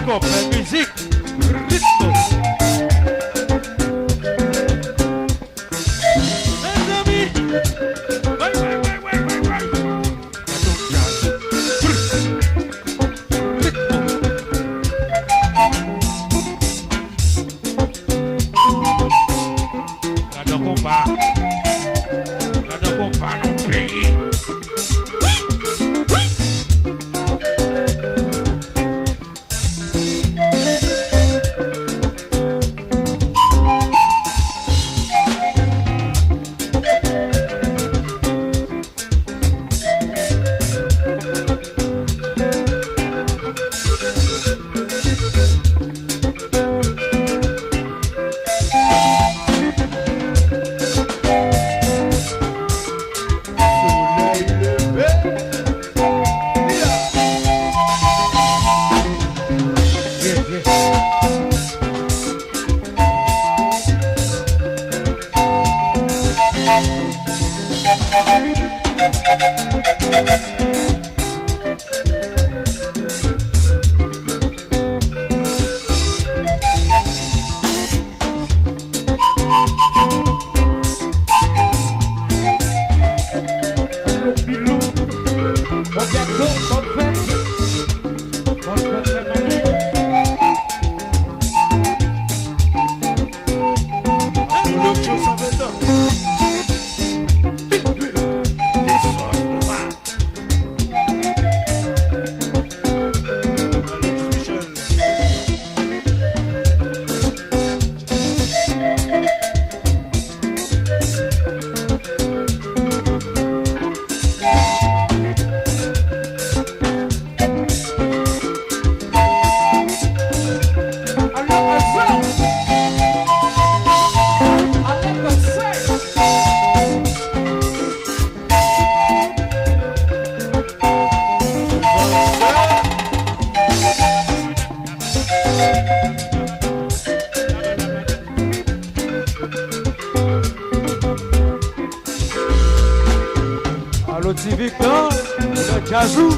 hip-hop, musique, rythme. Les amis, Gardons combat. Gardons combat, notre pays. Allo Victor, le Jazou.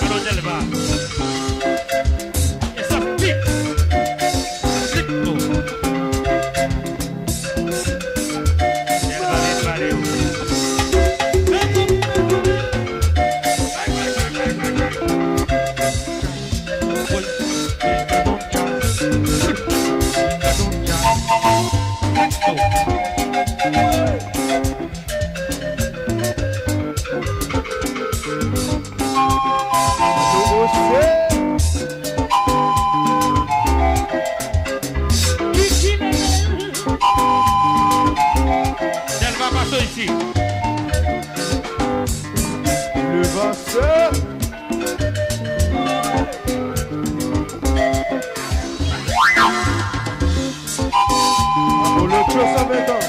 Allô, Delva. Et ça pique. Ritmo. Delva, Delva, Léo. Delva, passe ici. Le vasseur. Pour le clos, ça maintenant.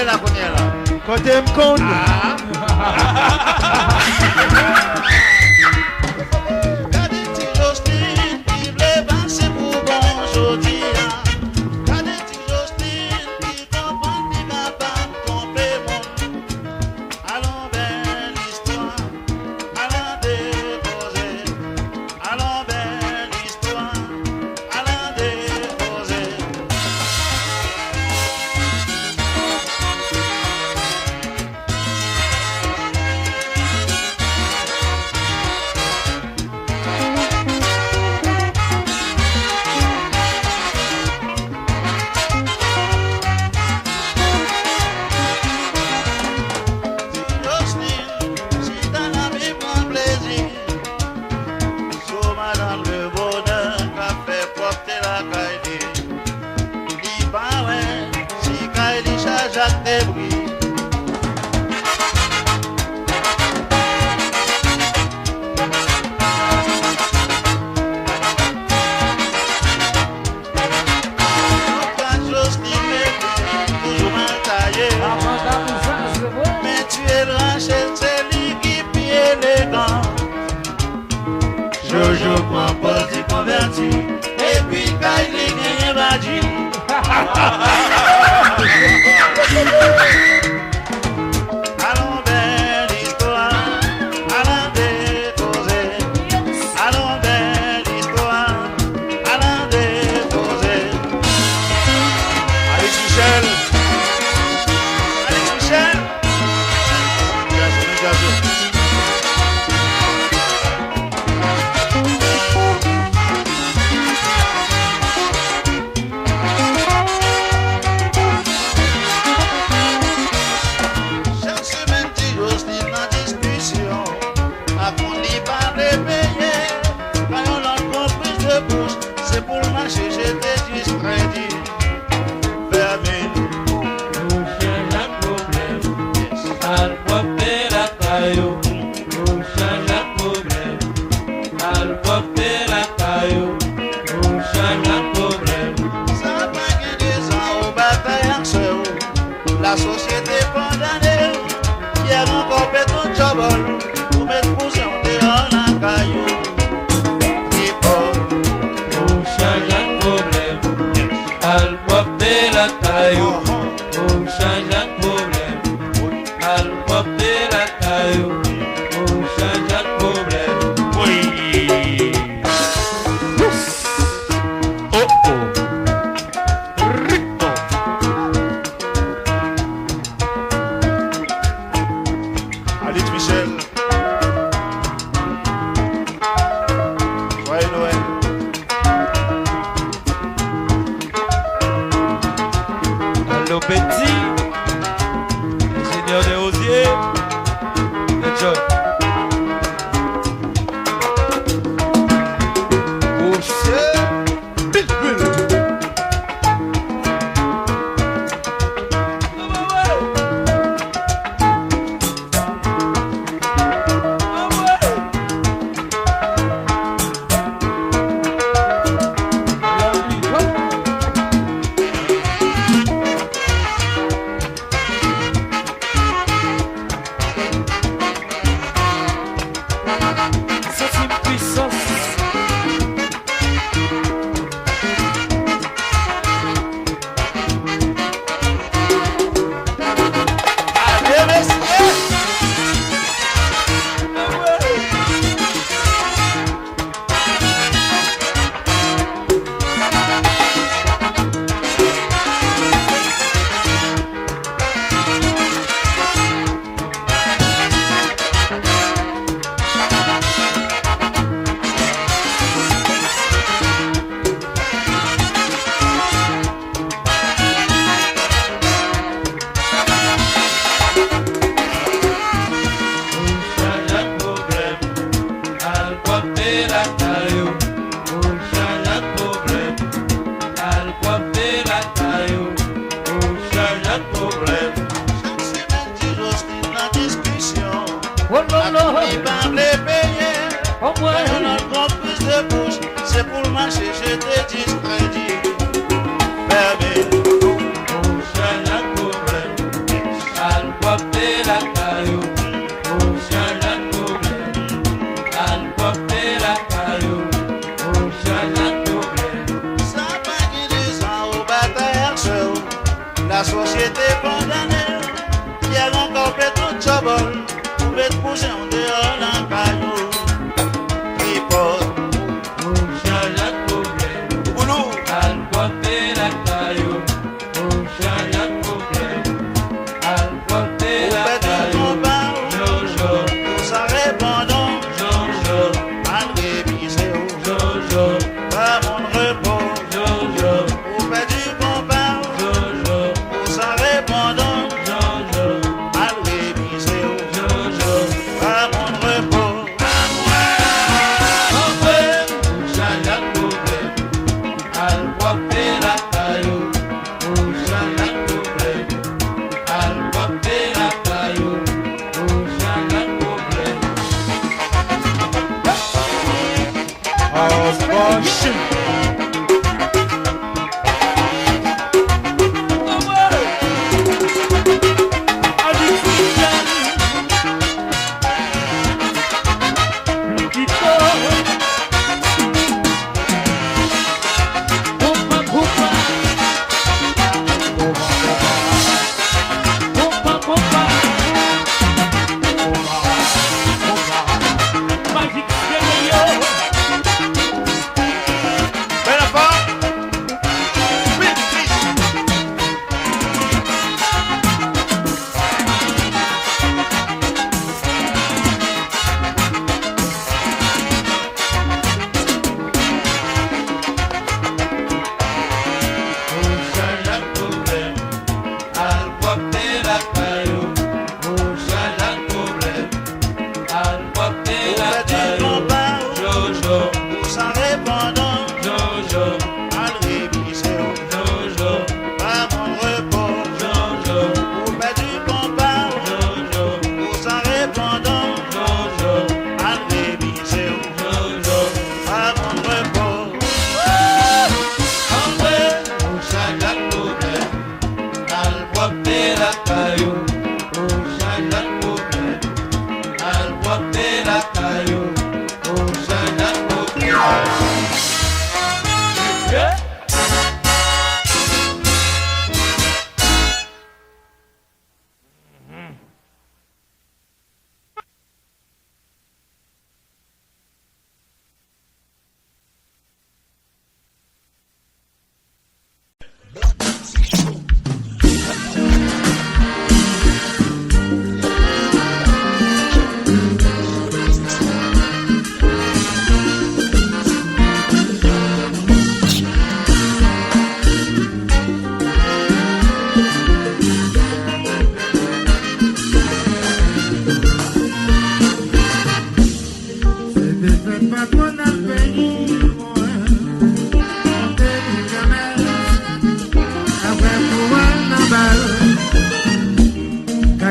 tomber la première là. Quand t'aimes compte. Jojo prend Paul dit converti. Et puis Kylie gagne Badi. Allons belle histoire, allons déposer. Allons belle histoire, allons déposer. Alex Michel. Alex Michel. Gazou. La société condamnée qui a encore fait ton job pour mettre position dehors la caillou. Et pour changer le problème, al pop de la caillou. Pour changer le problème, al pop de la caillou. Pour changer le problème. Oui. Oh oh. Rico. Alex Michel. Joyeux Noël. Allo Petit, ingénieur des rosiers, de John. C'est pour marcher, je te discrédite. Permis. Pour changer le problème,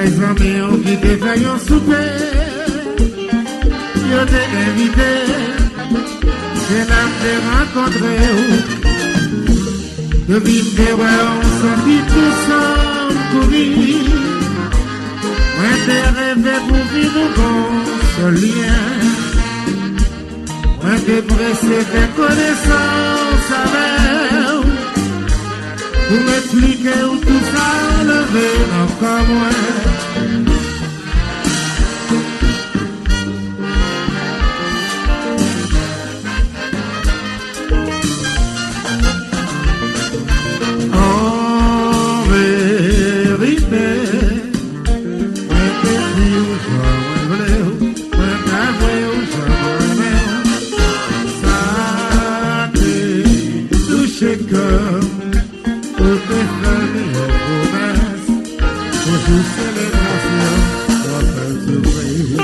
Les amis qui te fait un souper, je t'ai invité, c'est là que t'ai rencontré. De vivre, on s'habille tous ensemble courir. Moi, t'ai rêvé pour vivre bon ce lien. Moi, t'ai pressé de connaissance avec. Pour m'expliquer où tout ça levé encore moins. En vérité, moi t'ai dit où j'en voulais, moi t'avais où j'en voulais. Ça t'est touché comme Bonjour, célébration, rappel surprise.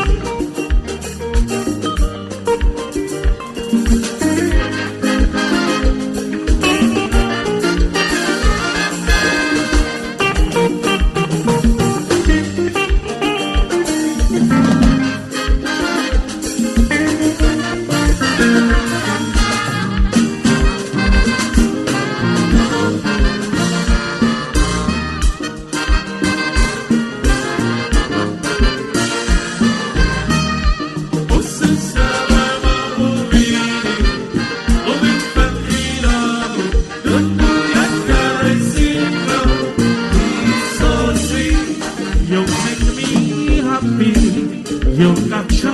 You capture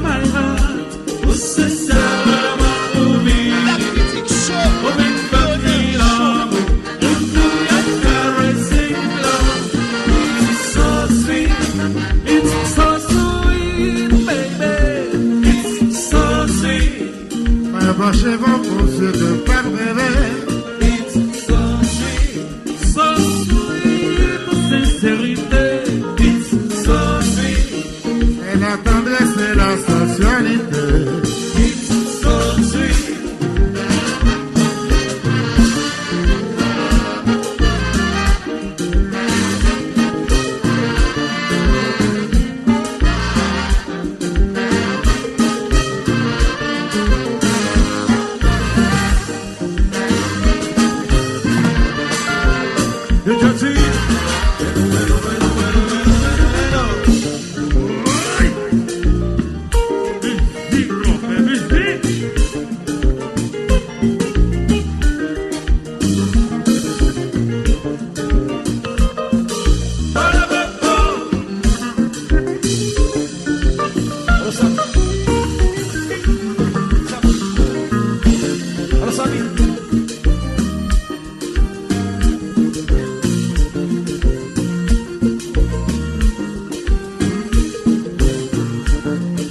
my heart. Você sabe ouvir. Ouvir cantar love. You're caressing love. It's so sweet. It's so sweet, baby. It's so sweet. Ma vache va pousser de par It's so sweet. So sweet, sincérité. It's so sweet. Et la tendresse et la sensualité. It's so sweet. You just see.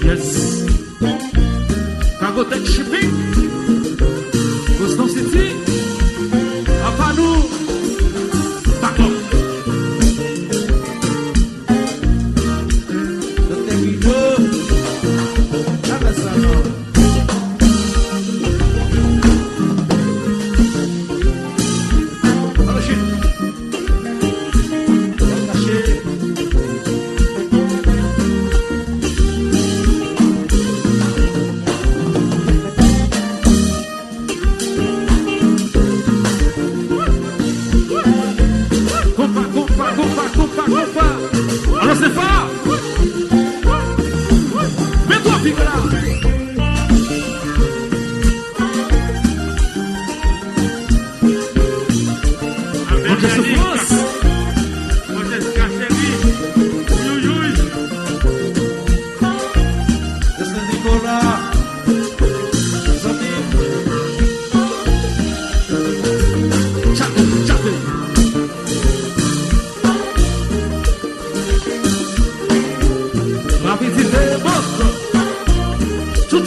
Yes. Cargotec Shipping. Boston City. Apanou. D'accord. Dr. Guido. Abasano. Alors c'est fort. Mets-toi pique là. Ok, c'est France. C'est Nicolas. Rapidité, Boston. Tout.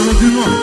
Maman Dumont.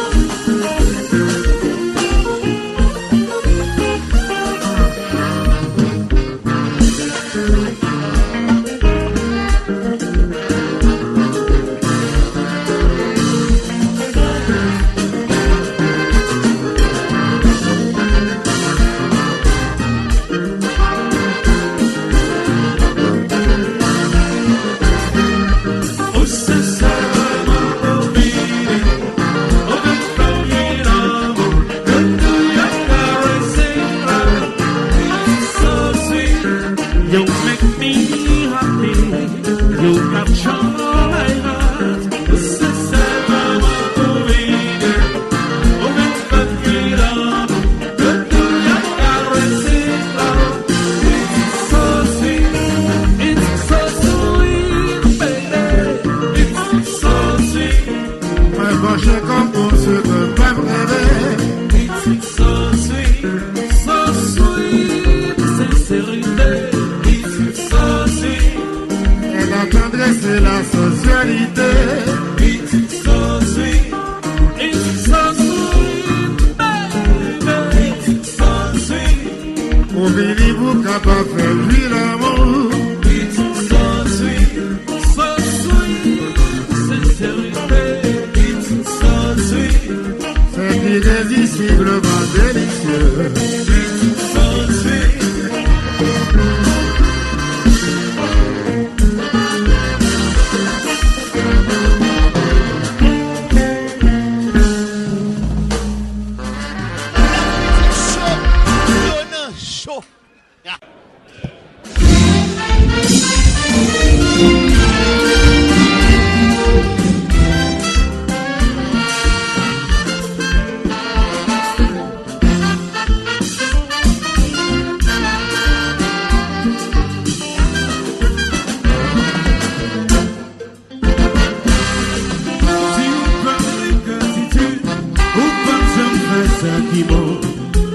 C'est la socialité. It's so sweet, it's so sweet, baby. It's so sweet. On bénit vous capable de faire lui l'amour. It's so sweet, sincérité. It's so sweet. C'est irrésistiblement délicieux. It's so sweet.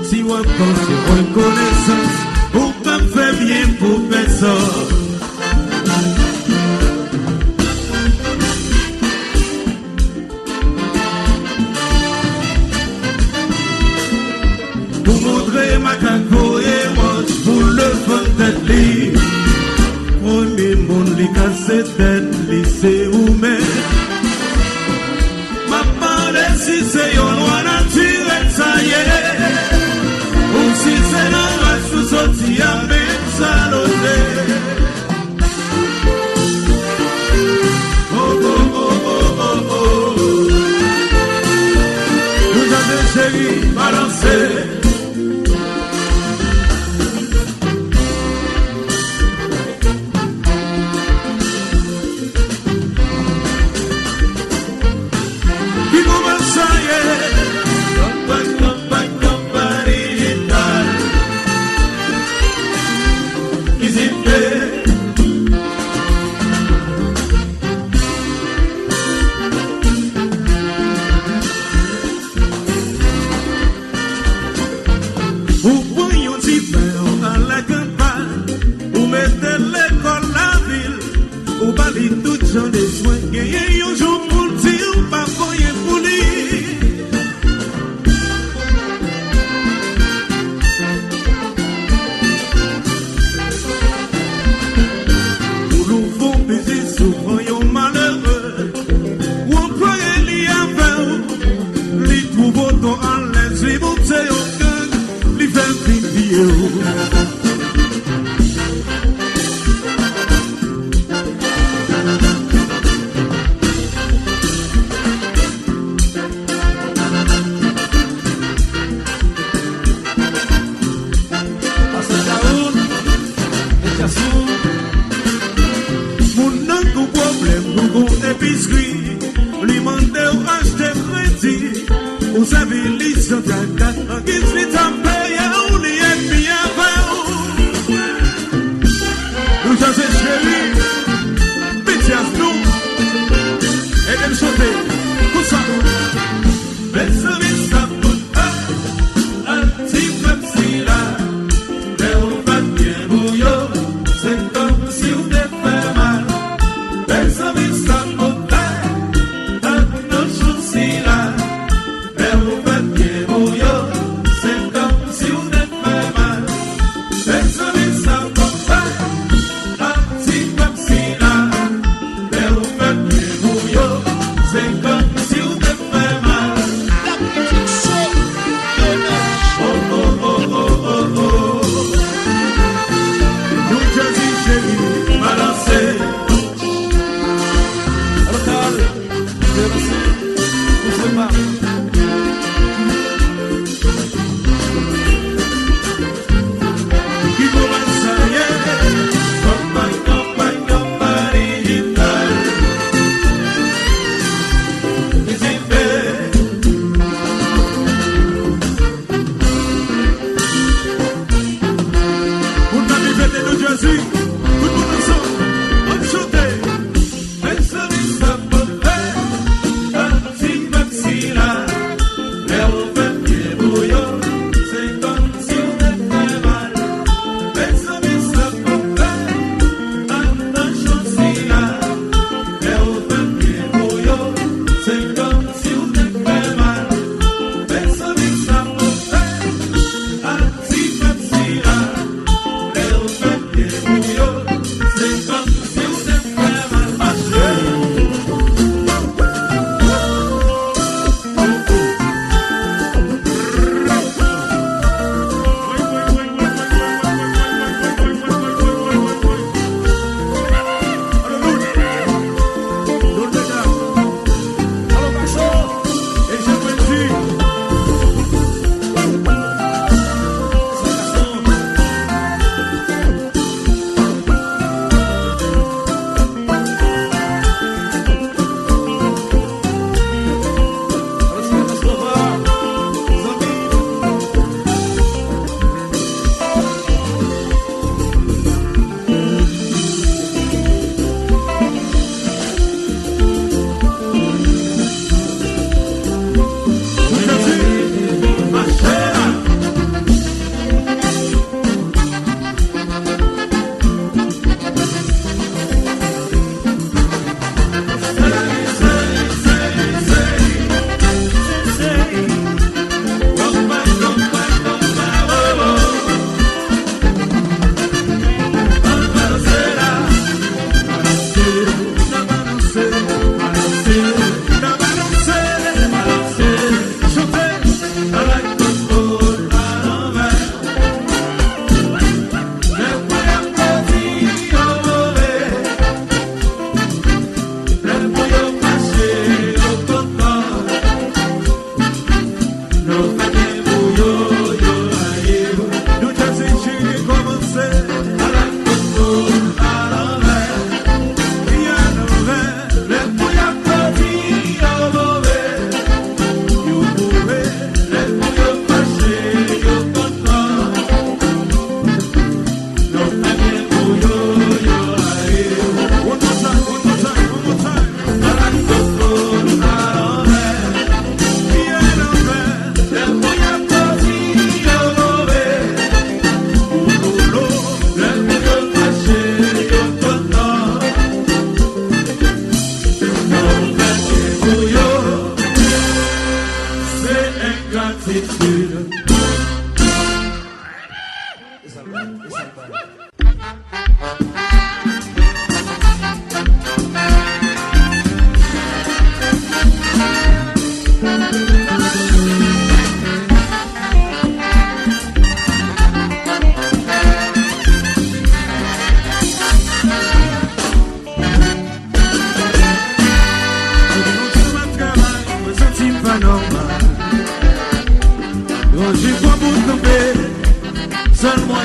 Si on pense reconnaissance, ou pas fait bien pour personne. Pour montrer ma caco et moi, pour le fun d'être libre. Premier monde, les cassettes d'être lycée ou même. Ma parole, si c'est un loi naturelle, ça y est. Ou si c'est la race, sous sorti à même saloté. Oh, oh, oh, oh, oh, oh. Nous avons chéri balancé. Pensa-me, está por terra, no chão,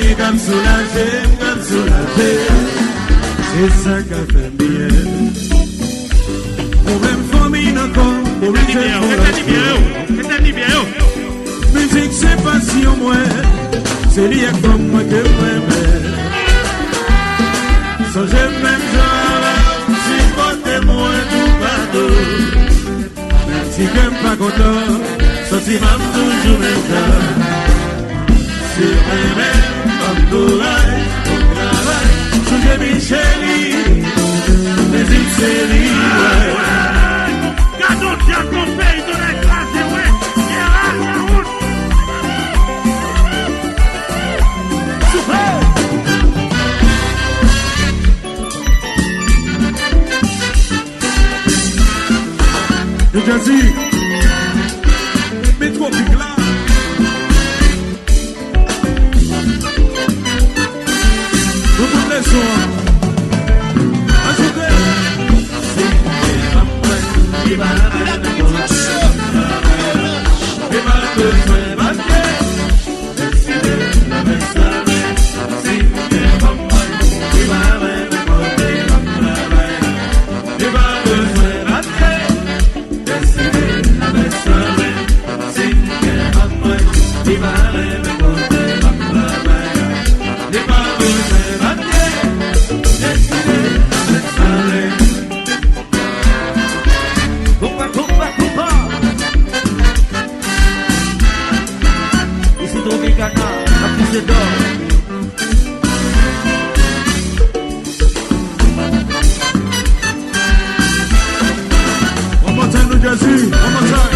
famille comme soulagé, comme soulagé. C'est ça qui fait bien. Problème famille encore, musique c'est passion moi, c'est lié comme moi que moi. So j'aime même genre, si côté moi tout bateau. Même si j'aime pas content, so si m'aime toujours même temps. C'est vrai-même comme courage, comme travail. So j'aime Micheli, mais il série, ouais. Gardons bien ton pays de l'écraser, ouais. Le jazzy, mais trop big là. Vous pouvez les soins. Ajoutez. One more time, New Jersey. One more time.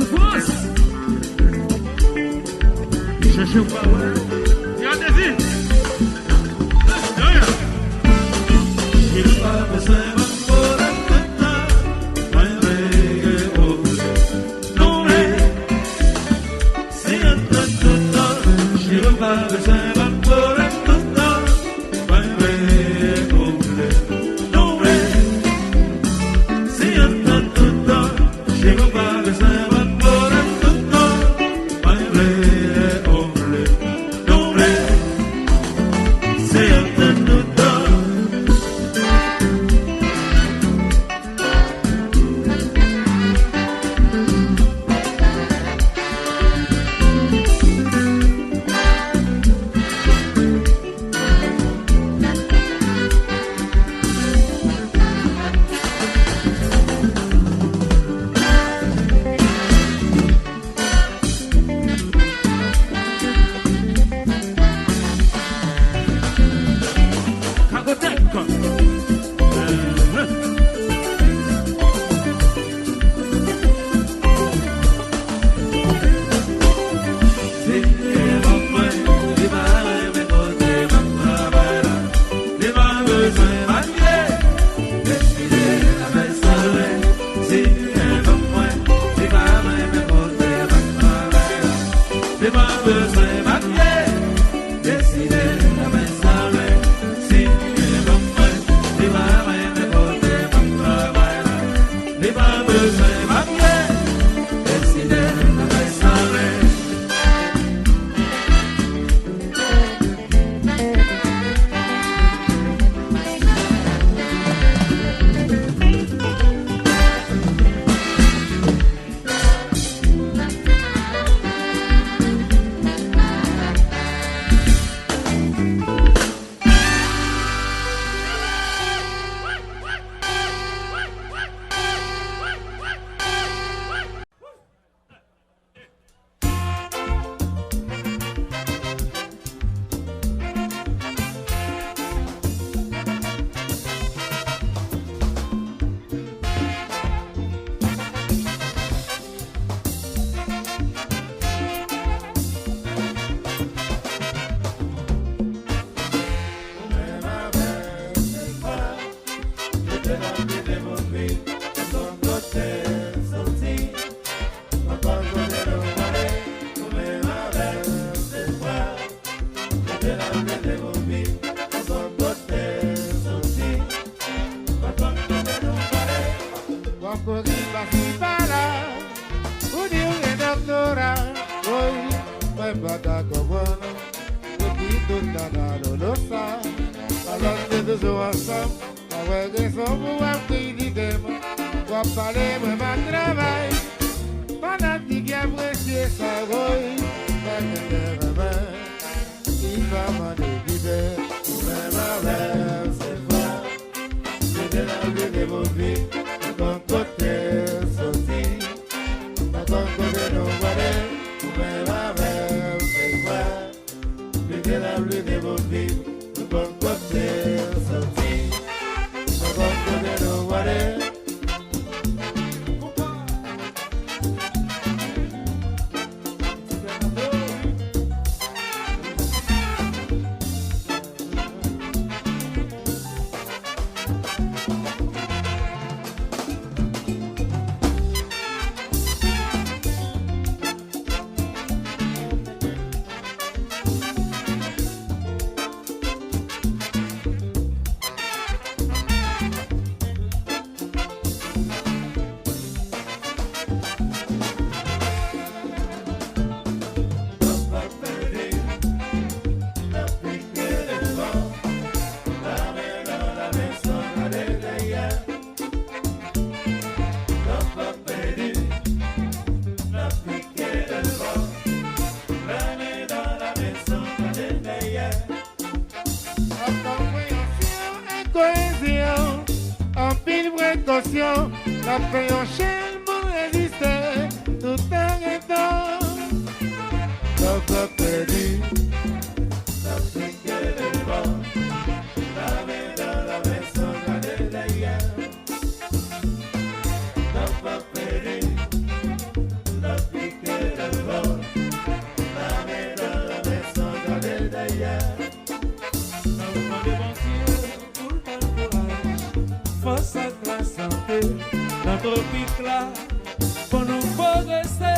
souffrance. Cherchez pas, ouais. Regardez-y. Il va besoin de la paix cher pour résister tout un temps. La peur perdue, la pique de vent, la main dans la maison, regardez d'ailleurs. La peur perdue, la pour nous progresser.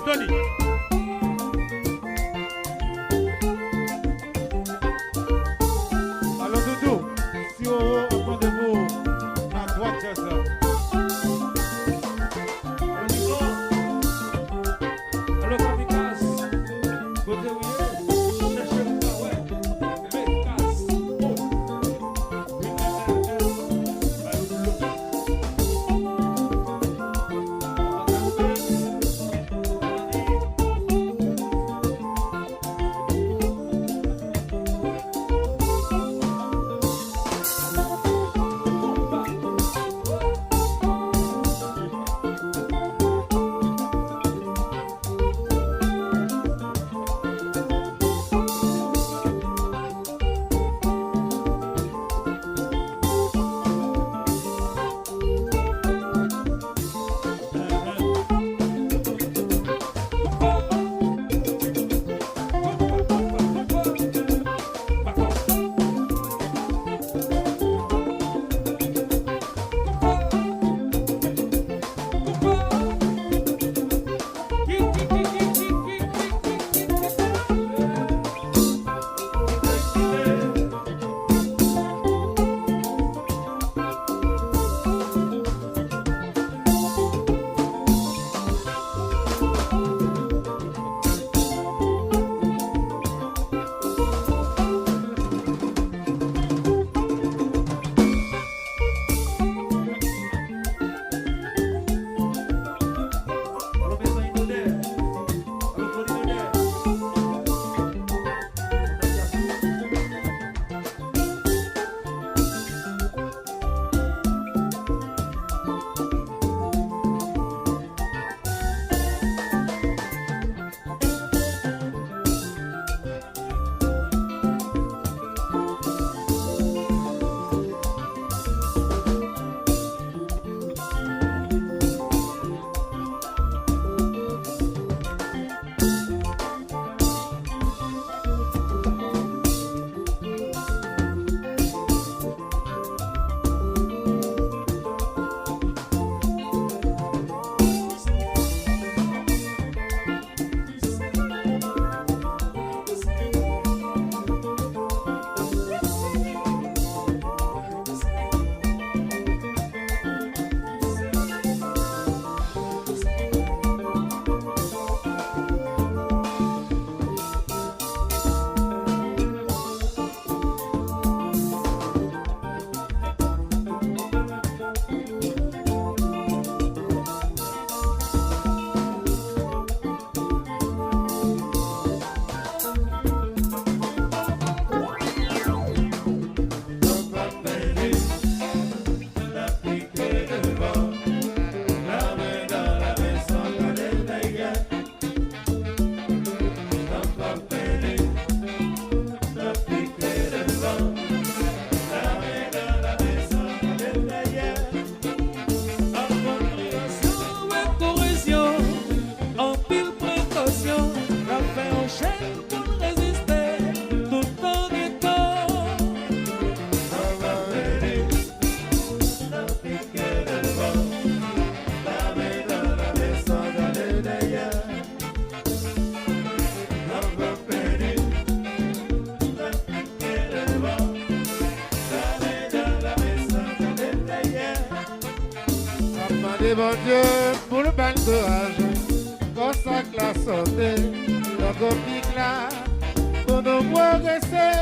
Tony. Alors Doudou, si on attendez-vous à droite, c'est ça. Alors Kamikaze, côté où il est, cherchez le pas, ouais. Kamikaze, oh. Merci bon Dieu pour le bon courage, consacre la santé, le copique là, pour nous progresser.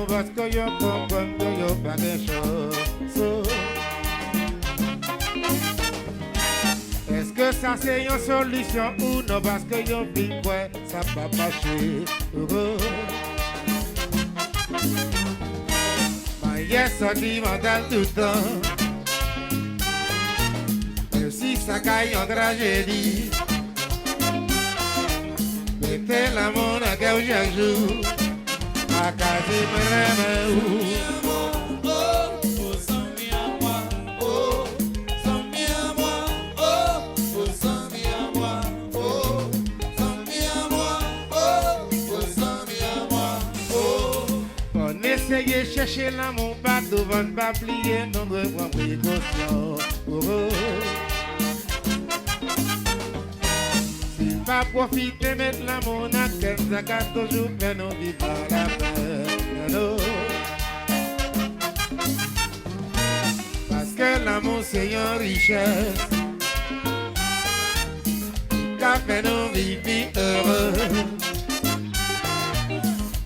Parce que yo comprends que yo pas des choses. Est-ce que ça c'est une solution ou non? Parce que yo vit quoi, ça va pas marcher. Mais yes, on dit mental tout le temps. Et si ça caille en tragédie, mettez l'amour à cœur chaque jour. A casa me remeu. On essaye de chercher l'amour, pas devant ne pas plier, non de prendre précaution. Pas profiter mettre l'amour dans quel zakat toujours fait nous vivre la peur. Parce que l'amour c'est une richesse qui fait nous vivre heureux.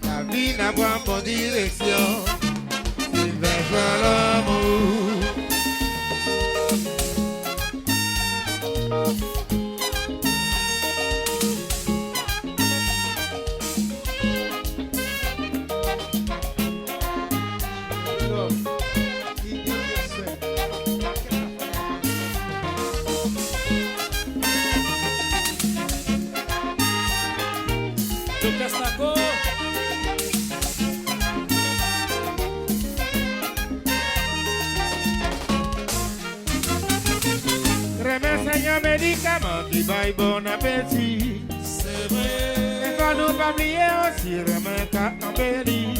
La vie n'a pas en bonne direction, il va jouer l'amour. Seigneur médicament qui baille bon appétit. C'est vrai. Et pas nous pas oublier aussi remettre à embellir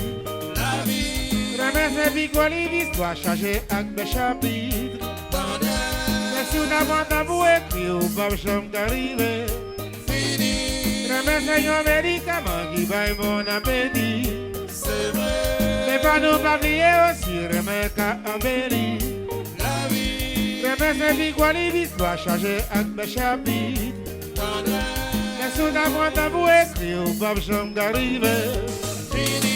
la vie. Remettre ses picolis l'histoire changer avec des chapitres. Mais si on a bon tabou écrit ou pas chambre d'arriver. Fini. Remettre Seigneur médicament qui baille bon appétit. C'est vrai. Et pas nous pas oublier aussi remettre à embellir. Mais c'est vie quoi l'histoire changer avec mes chapitres. Mais sous la boîte à vous écrire ou pas chambre d'arriver. Fini.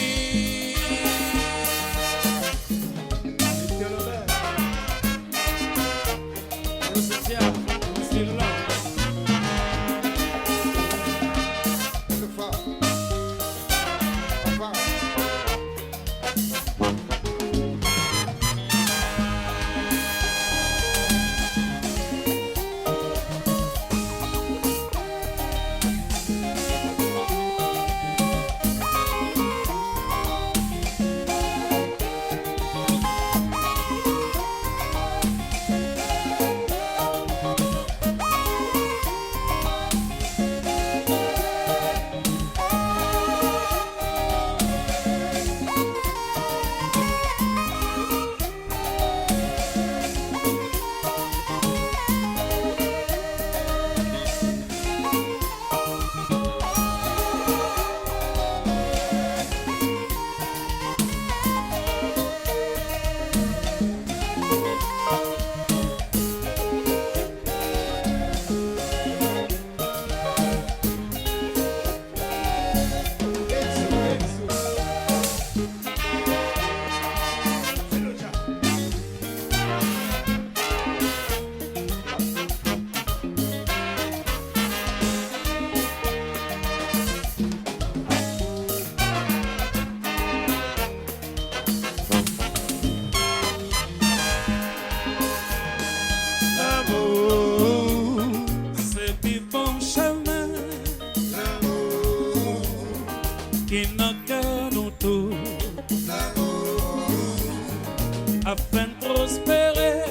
espérer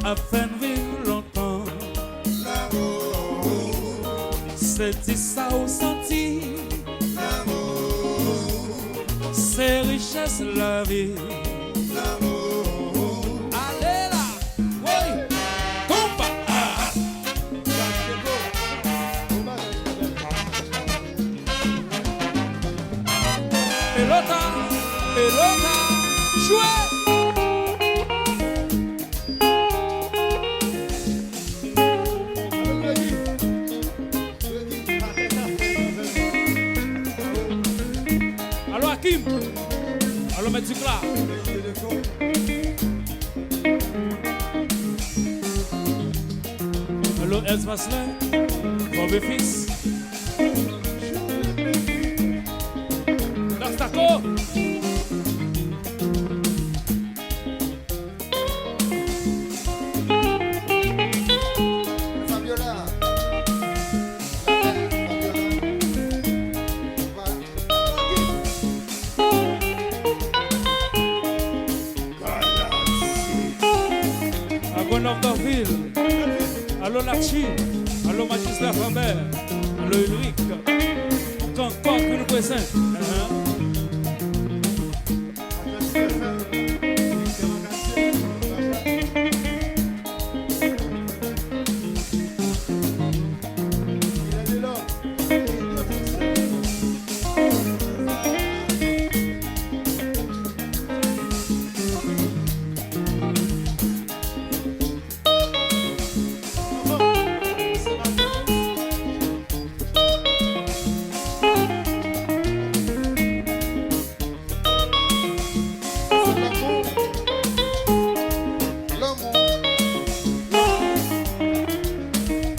afin de vivre longtemps. C'est ça au senti, c'est richesse la vie. Allez là, oui, combat. Pelota, pelota, jouez. Allô Hakim, allô Maître Ducla. Allô Els Maslin, Bobby Fils. Nastako. Fabiola. À Bonheur-Dorville. Allô Lachi. Allô Magistrat Rambert. Allô Ulrich. Encore que nous présente.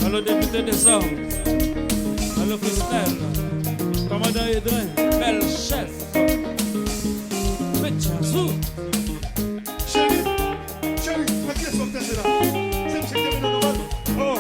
Allô député des hommes. Allô Christelle. Commandant Edrin. Bel chef. Metchazou. Chérie, pas qui sont là. C'est ce que nous demandons. Oh.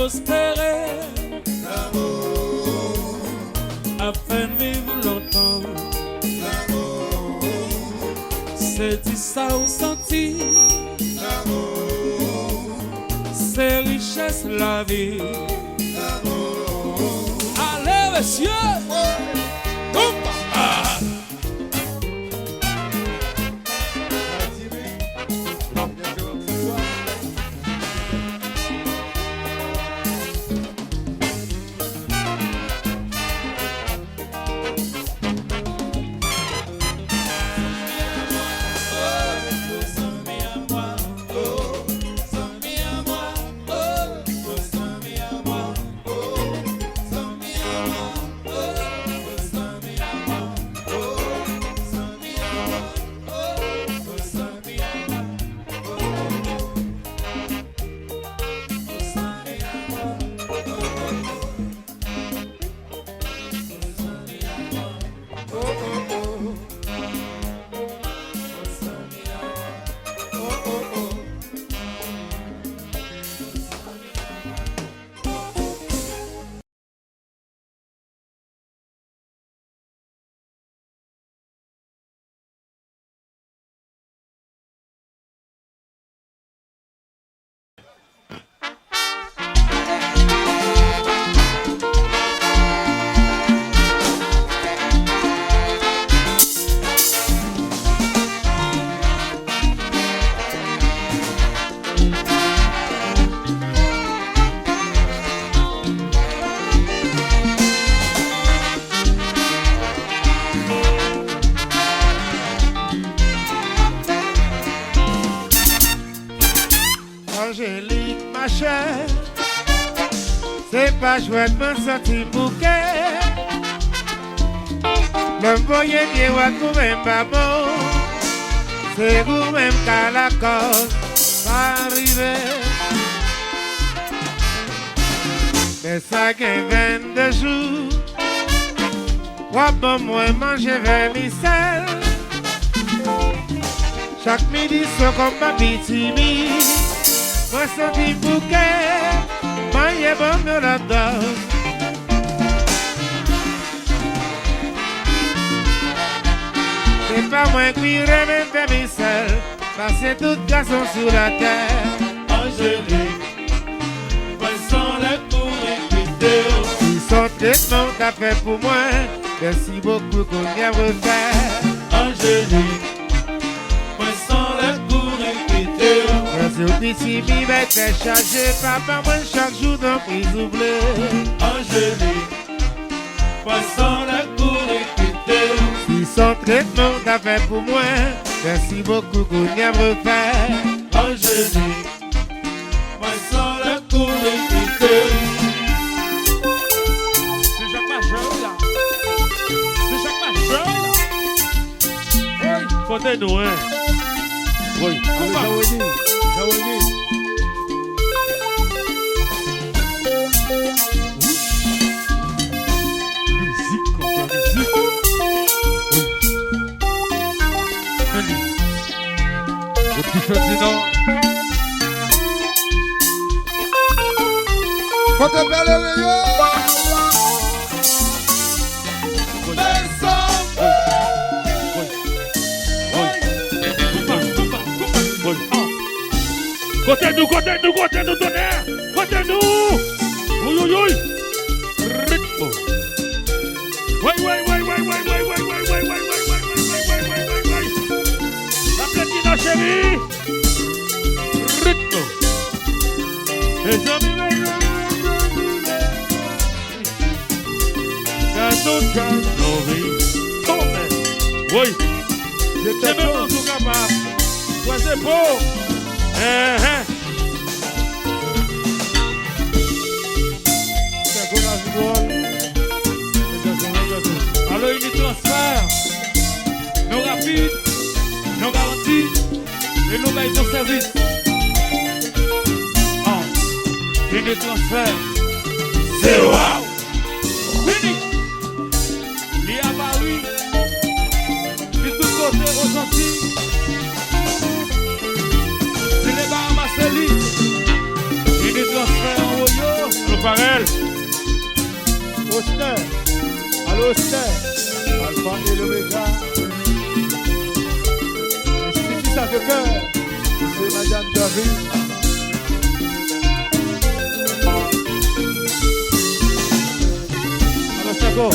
prospérer, afin de vivre longtemps. C'est dit ça ou senti, c'est richesse la vie. Allez, messieurs! Angélique, ma chère, c'est pas chouette, mon senti bouquet. Le voyez bien, ou même pas bon, c'est vous-même qu'à la cause va arriver. Mais ça gagne 22 jours, quoi bon, moi manger vermicelle. Chaque midi, c'est comme ma petite timide. Moi senti bouquet, moi y'a bon me la dose. C'est pas moi qui remède vermicelle, parce que tout garçon sur la terre. Angélique, passons la cour équité. Si son traitement t'a fait pour moi, merci beaucoup qu'on vient refaire. Angélique, passons la cour équité. Merci au petit bibet très chargé, papa moi chaque jour dans prise oublée. Angélique, passons la cour équité. Si son traitement t'a fait pour moi, merci beaucoup qu'on vient refaire. Angélique, passons la cour équité. C'est Jacques Major là. C'est Jacques Major là. Oui, faut nous hein. Oui, Jaouni. musique contre musique. Oui. Le petit Ferdinand. Faut te faire le rayon. Côté-nous, tonnerre! Côté-nous! Oui, oui, oui! Rythme! Oui. La platine chérie! Rythme! Les amis, oui! C'est même en tout cas pas! Ouais, c'est beau! Alors, il y a des transferts, nos rapides, nos garanties et nos bails de service. Il y a des transferts, c'est wow! Fini! Il y a Paris, de tous côtés ressenti. C'est les Bahamas, c'est lui. Il y a des transferts en Oyo. Farel. Auster. Allô, Auster. Alpha et l'Oméga. Institut Sacré-Cœur. C'est Madame David. Allô, Sago.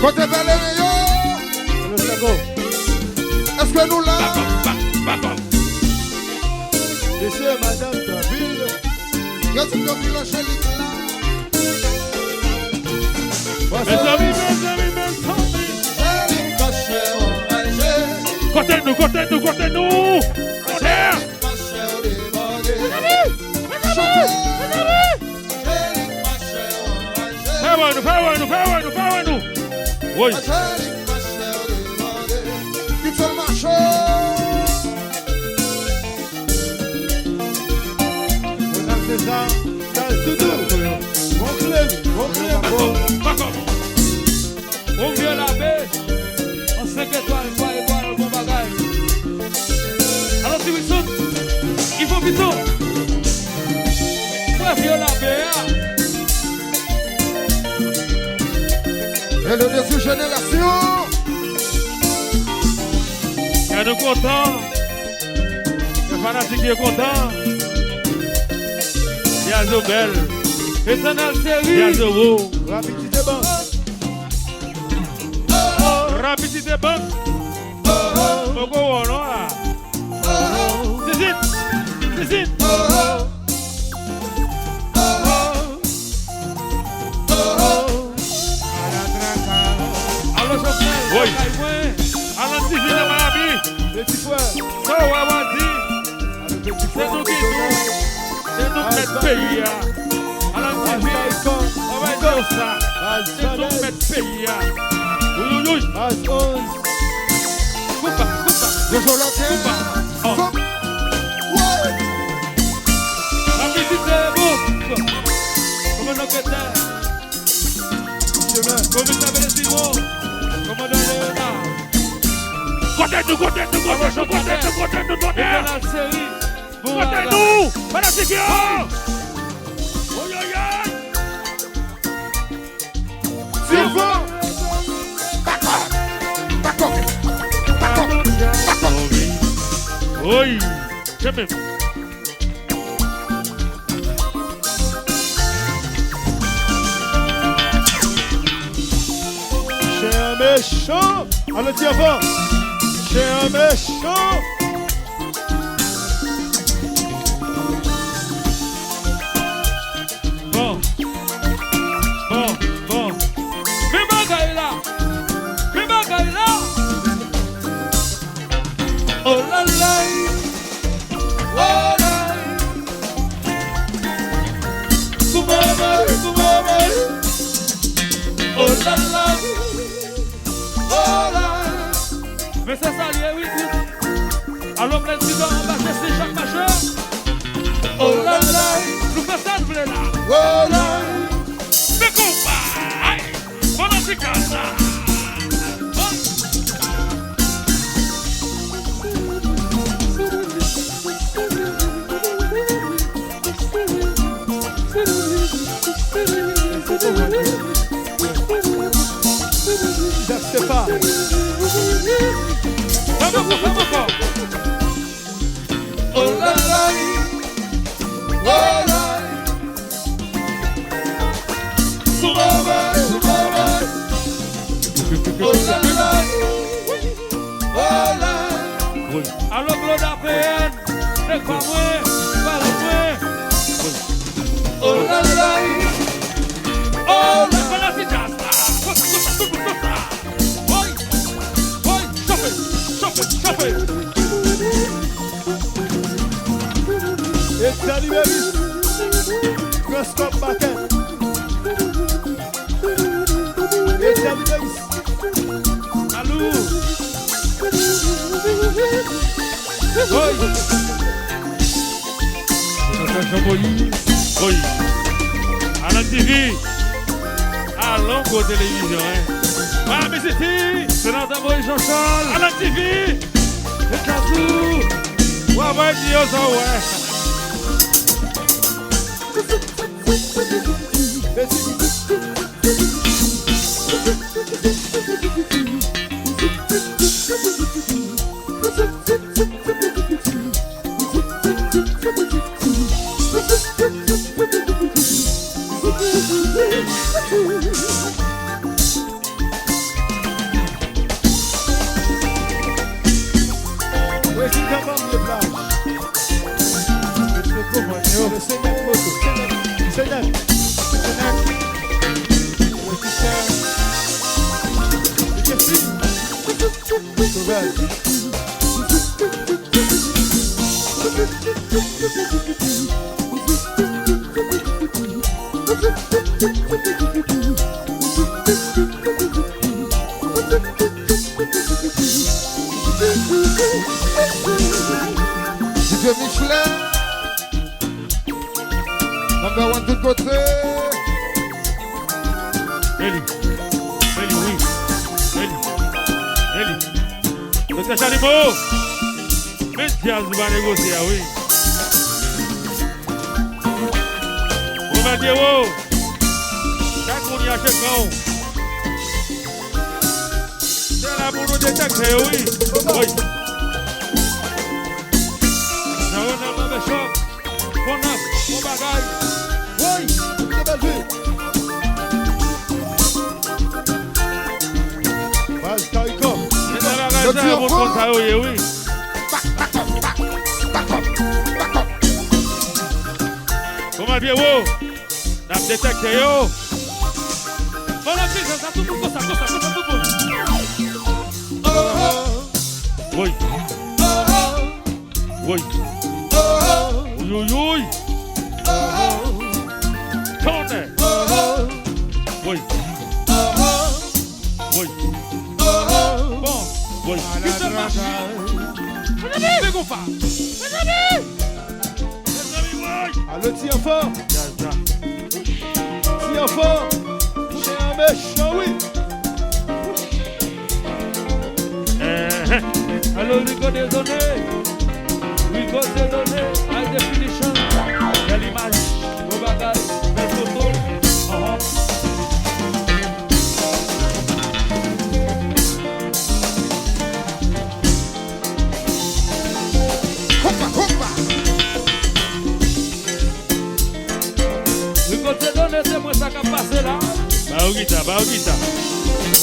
Côté Valério, Allô, Sago. est-ce que nous là? Monsieur et Madame David. Qu'est-ce que nous là chez lui là? Mes amis, mes amis, mes amis. Côté-nous, côté-nous, côté-nous. Côté. Fais-moi-nous, fais-moi-nous, fais-moi-nous. Oui. Qui fait le marché? Madame César. Tout. Bon clé. On vient la baie. En 5 étoiles, quoi et boire le bon bagage. Alors, si vous sautez, il faut vite. Ouais, viens la baie. Et le deuxième génération. Il y a de contents. Le fanatique est content. Il y a Zobel. Éternel série. Il y a Zoro. Rapidité banque. Rapidité banque. Pourquoi on a? C'est Allô, chauffeur. Oui. Allô, TV de Miami. Petit frère. Ça, on va dire. C'est nous qui nous. C'est nous qui mettons pays. Allô, TV. On va dire ça. C'est nous qui mettons pays. Oui. Base 11. Coupa. Je joue la terre. Oh. Rapidité banque. Comment nous quittons? Commissaire Bélésimo, commandant Léonard. Côté-nous, Éternel série. Côté-nous, fanatique. Silva. Oui, j'aime même. Chez un méchant. Allô, Diavant. Chez un méchant. Bon. Fais bagaille là. Oh la la. Oh la la. Mais ça s'allie, oui. Alors, président, on va chercher chaque machin. Oh la la. Nous faisons ça, vous là. Mais combat. On a dit ça. Jacques pas. Vamos. Oh la la. Alors, Claude APN, c'est pas moi, pas moi. Oh la la. Oh la fanatique. Chauffez. Et Taliberis. Cross-Cup Backen. Et Taliberis. Allô. Oui. À la TV. À Longo Télévision. Ah, mais c'est notre Moïse Jean-Charles. À la TV. Le Kazoo. Ouais, dire ça, ouais. DJ Michelin, number one de côté. Eli, oui. Eli. Monsieur Chalimot, mais Diaz va négocier, oui. Vous m'avez dit, oh, chaque on y a chez Grand. C'est là pour nous détecter, oui. Oui. Nous avons un choc. Bon bagaille. Oui, c'est belle vie. Vas-y, Taïko. C'est la bagaille, bon ça, oui. Comment bien, oh, n'a détecté, yo. Bon, la fille, ça tout le monde, ça tout le monde. Oui. Oui. Oui. Tournez. Oui. Oui. Bon. Oui. Qu'est-ce que marche? Fais qu'on fasse. Mes amis, oui. Allô, tiens fort. Tiens fort. J'ai un méchant, oui. Allô, Rico désolé. Rico désolé. High definition. Quelle image. Au bagage. Belle photo. Rico désolé, c'est moi ça qui a passé là. Baoguita.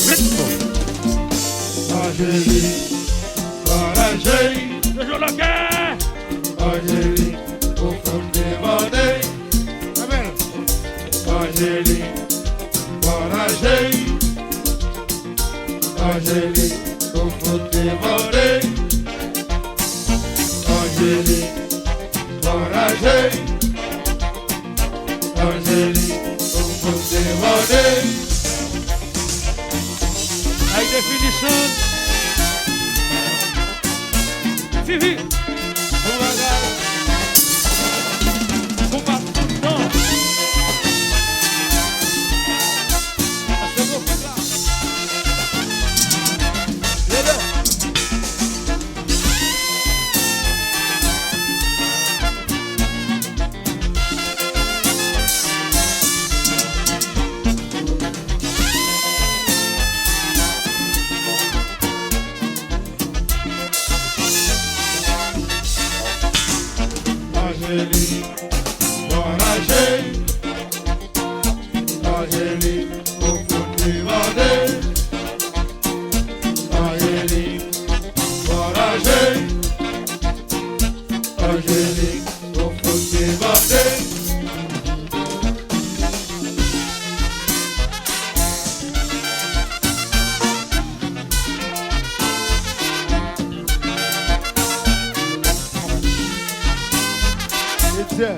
Ritmo. Angélique, Je joue le cœur. Angélique, au fond des bordées. Amen. Angélique, Angélique, au fond des bordées. Angélique, Angélique, au fond des bordées. High definition. Fifi. Bon bagage. Combat. Non. C'est bon, c'est là. Angélique, Angélique, au fond des bordées. Angélique, Angélique, au fond des bordées. It's there.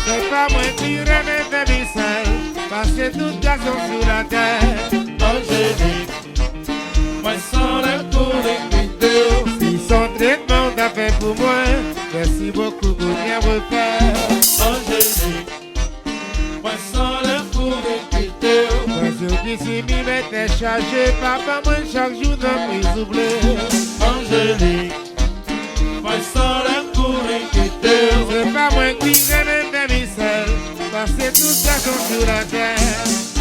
C'est pas moi qui rêve de vie seule, parce que toute la zone sur la terre. Angélique, moi sans la cour d'équité. Si son traitement t'a fait pour moi, merci beaucoup pour bien repère. Angélique, moi sans la cour d'équité. Moi je dis si m'y mettais chargé, papa, moi, chaque jour, dans mes oubliés. Angélique, moi sans la courir quitter. C'est pas moi qui viens de mes seul, parce que tout ça sont sur la terre.